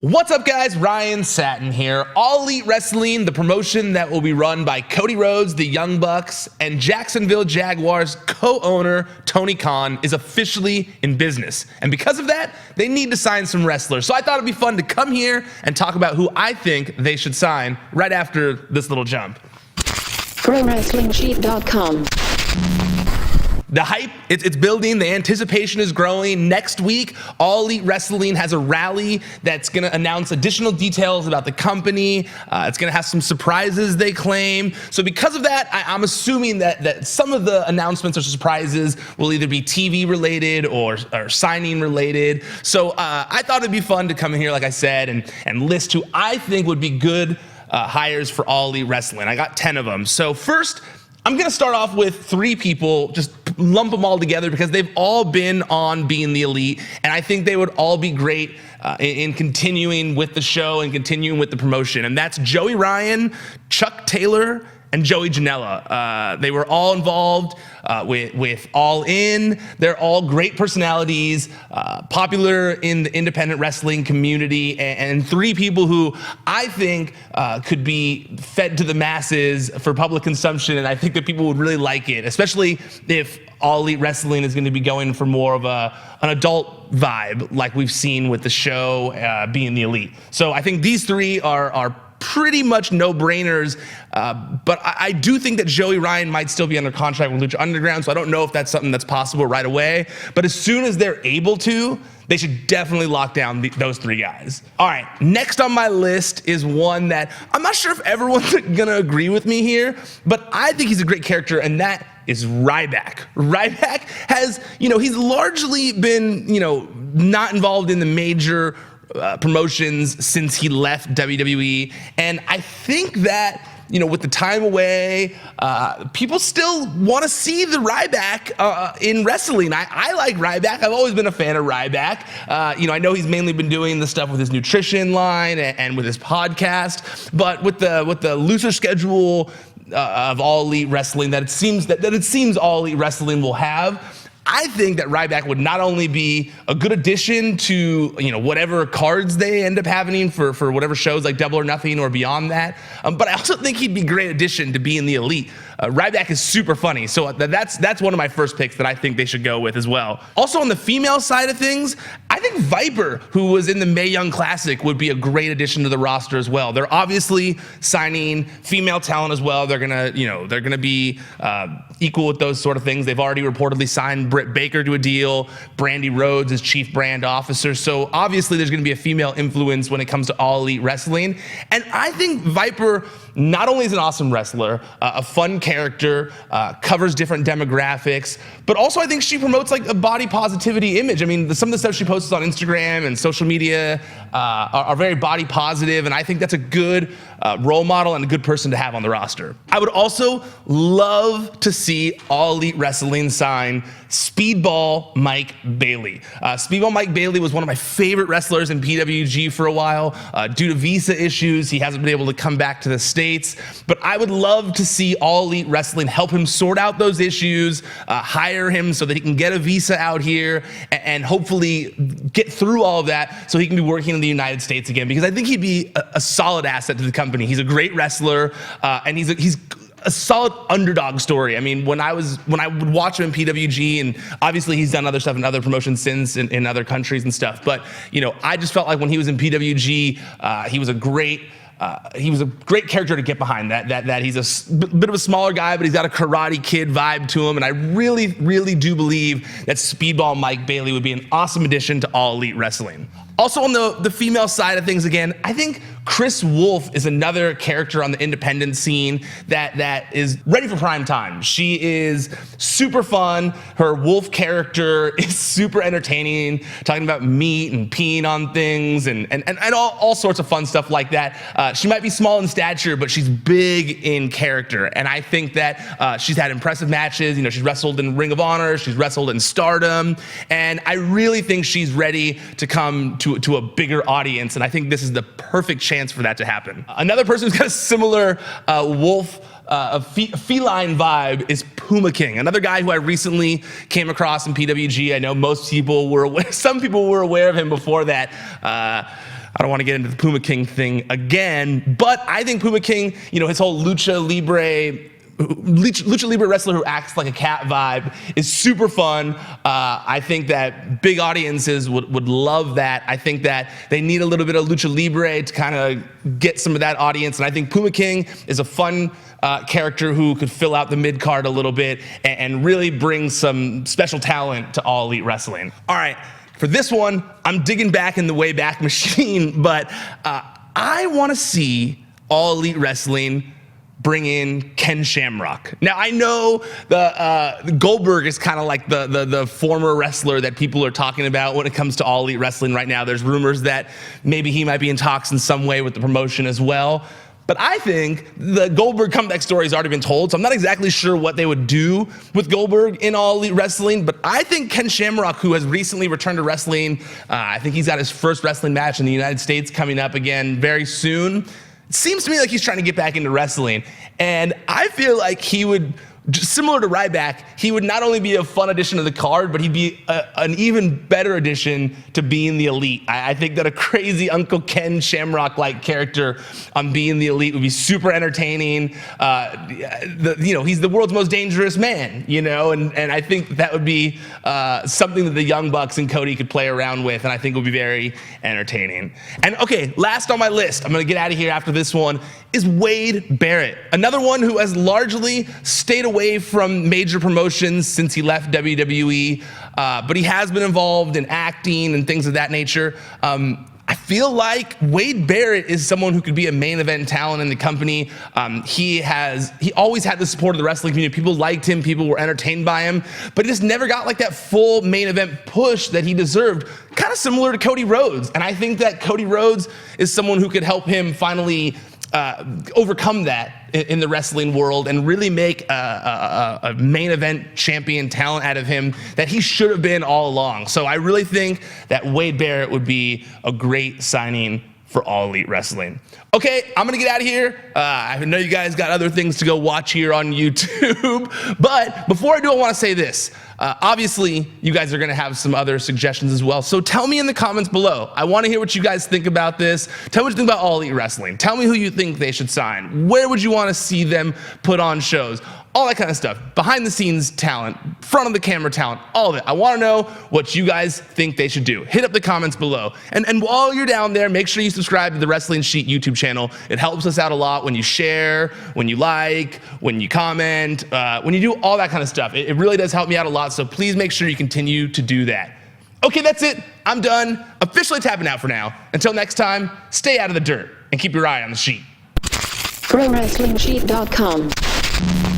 What's up, guys? Ryan Satin here. All Elite Wrestling, the promotion that will be run by Cody Rhodes, the Young Bucks, and Jacksonville Jaguars co-owner Tony Khan, is officially in business. And because of that, they need to sign some wrestlers. So I thought it'd be fun to come here and talk about who I think they should sign right after this little jump. ProWrestlingSheet.com. The hype, it's building. The anticipation is growing. Next week, All Elite Wrestling has a rally that's going to announce additional details about the company. It's going to have some surprises, they claim. So because of that, I'm assuming that some of the announcements or surprises will either be TV related or signing related. So I thought it'd be fun to come in here, like I said, and list who I think would be good hires for All Elite Wrestling. I got 10 of them. So first, I'm going to start off with 3 people, just lump them all together because they've all been on Being the Elite, and I think they would all be great in continuing with the show and continuing with the promotion. And that's Joey Ryan, Chuck Taylor, and Joey Janela. They were all involved with All In. They're all great personalities, popular in the independent wrestling community, and 3 people who I think could be fed to the masses for public consumption, and I think that people would really like it, especially if All Elite Wrestling is going to be going for more of an adult vibe like we've seen with the show Being the Elite. So I think these 3 are pretty much no-brainers, but I do think that Joey Ryan might still be under contract with Lucha Underground, so I don't know if that's something that's possible right away, but as soon as they're able to, they should definitely lock down those 3 guys. All right, next on my list is one that I'm not sure if everyone's gonna agree with me here, but I think he's a great character, and that is Ryback. Ryback has, he's largely been, not involved in the major promotions since he left WWE, and I think that with the time away, people still want to see the Ryback in wrestling. I like Ryback. I've always been a fan of Ryback. I know he's mainly been doing the stuff with his nutrition line and with his podcast, but with the looser schedule of All Elite Wrestling that it seems All Elite Wrestling will have, I think that Ryback would not only be a good addition to whatever cards they end up having for whatever shows like Double or Nothing or beyond that, but I also think he'd be a great addition to Being the Elite. Ryback is super funny, so that's one of my first picks that I think they should go with as well. Also on the female side of things, I think Viper, who was in the Mae Young Classic, would be a great addition to the roster as well. They're obviously signing female talent as well. They're gonna be equal with those sort of things. They've already reportedly signed Britt Baker to a deal, Brandy Rhodes as chief brand officer. So obviously there's gonna be a female influence when it comes to All Elite Wrestling. And I think Viper not only is an awesome wrestler, a fun character, covers different demographics, but also I think she promotes like a body positivity image. I mean, some of the stuff she posts on Instagram and social media are very body positive, and I think that's a good role model and a good person to have on the roster. I would also love to see All Elite Wrestling sign Speedball Mike Bailey. Speedball Mike Bailey was one of my favorite wrestlers in PWG for a while. Due to visa issues, he hasn't been able to come back to the States, but I would love to see All Elite Wrestling help him sort out those issues, hire him so that he can get a visa out here and hopefully get through all of that so he can be working in the United States again, because I think he'd be a solid asset to the company. He's a great wrestler, and he's a solid underdog story. I mean, when I would watch him in PWG, and obviously he's done other stuff in other promotions since in other countries and stuff, but I just felt like when he was in PWG, he was a great character to get behind. That he's a bit of a smaller guy, but he's got a Karate Kid vibe to him, and I really, really do believe that Speedball Mike Bailey would be an awesome addition to All Elite Wrestling. Also on the female side of things, again, I think Chris Wolfe is another character on the independent scene that is ready for prime time. She is super fun. Her Wolfe character is super entertaining, talking about meat and peeing on things and all sorts of fun stuff like that. She might be small in stature, but she's big in character, and I think that she's had impressive matches. She's wrestled in Ring of Honor, she's wrestled in Stardom, and I really think she's ready to come to a bigger audience, and I think this is the perfect chance for that to happen. Another person who's got a similar Wolfe a feline vibe is Puma King, another guy who I recently came across in PWG. I know most people were aware, some people were aware of him before that. I don't want to get into the Puma King thing again, but I think Puma King, his whole lucha libre wrestler who acts like a cat vibe is super fun. I think that big audiences would love that. I think that they need a little bit of lucha libre to kind of get some of that audience. And I think Puma King is a fun character who could fill out the mid card a little bit and really bring some special talent to All Elite Wrestling. All right, for this one, I'm digging back in the Wayback Machine, but I want to see All Elite Wrestling bring in Ken Shamrock. Now, I know the Goldberg is kind of like the former wrestler that people are talking about when it comes to All Elite Wrestling right now. There's rumors that maybe he might be in talks in some way with the promotion as well. But I think the Goldberg comeback story has already been told, so I'm not exactly sure what they would do with Goldberg in All Elite Wrestling, but I think Ken Shamrock, who has recently returned to wrestling, I think he's got his first wrestling match in the United States coming up again very soon. It seems to me like he's trying to get back into wrestling, and I feel like he would, similar to Ryback, he would not only be a fun addition to the card, but he'd be an even better addition to Being the Elite. I think that a crazy Uncle Ken Shamrock-like character on Being the Elite would be super entertaining. He's the world's most dangerous man, and I think that would be something that the Young Bucks and Cody could play around with, and I think would be very entertaining. And okay, last on my list, I'm gonna get out of here after this one, is Wade Barrett. Another one who has largely stayed away from major promotions since he left WWE, but he has been involved in acting and things of that nature. I feel like Wade Barrett is someone who could be a main event talent in the company. He always had the support of the wrestling community. People liked him, people were entertained by him, but he just never got like that full main event push that he deserved, kind of similar to Cody Rhodes. And I think that Cody Rhodes is someone who could help him finally overcome that in the wrestling world and really make a main event champion talent out of him that he should have been all along. So I really think that Wade Barrett would be a great signing for All Elite Wrestling. Okay, I'm gonna get out of here. I know you guys got other things to go watch here on YouTube, but before I do, I wanna say this. Obviously, you guys are gonna have some other suggestions as well, so tell me in the comments below. I wanna hear what you guys think about this. Tell me what you think about All Elite Wrestling. Tell me who you think they should sign. Where would you wanna see them put on shows? All that kind of stuff. Behind the scenes talent, front of the camera talent, all of it. I want to know what you guys think they should do. Hit up the comments below. And while you're down there, make sure you subscribe to the Wrestling Sheet YouTube channel. It helps us out a lot when you share, when you like, when you comment, when you do all that kind of stuff. It really does help me out a lot, so please make sure you continue to do that. Okay, that's it. I'm done. Officially tapping out for now. Until next time, stay out of the dirt and keep your eye on the sheet. ProWrestlingSheet.com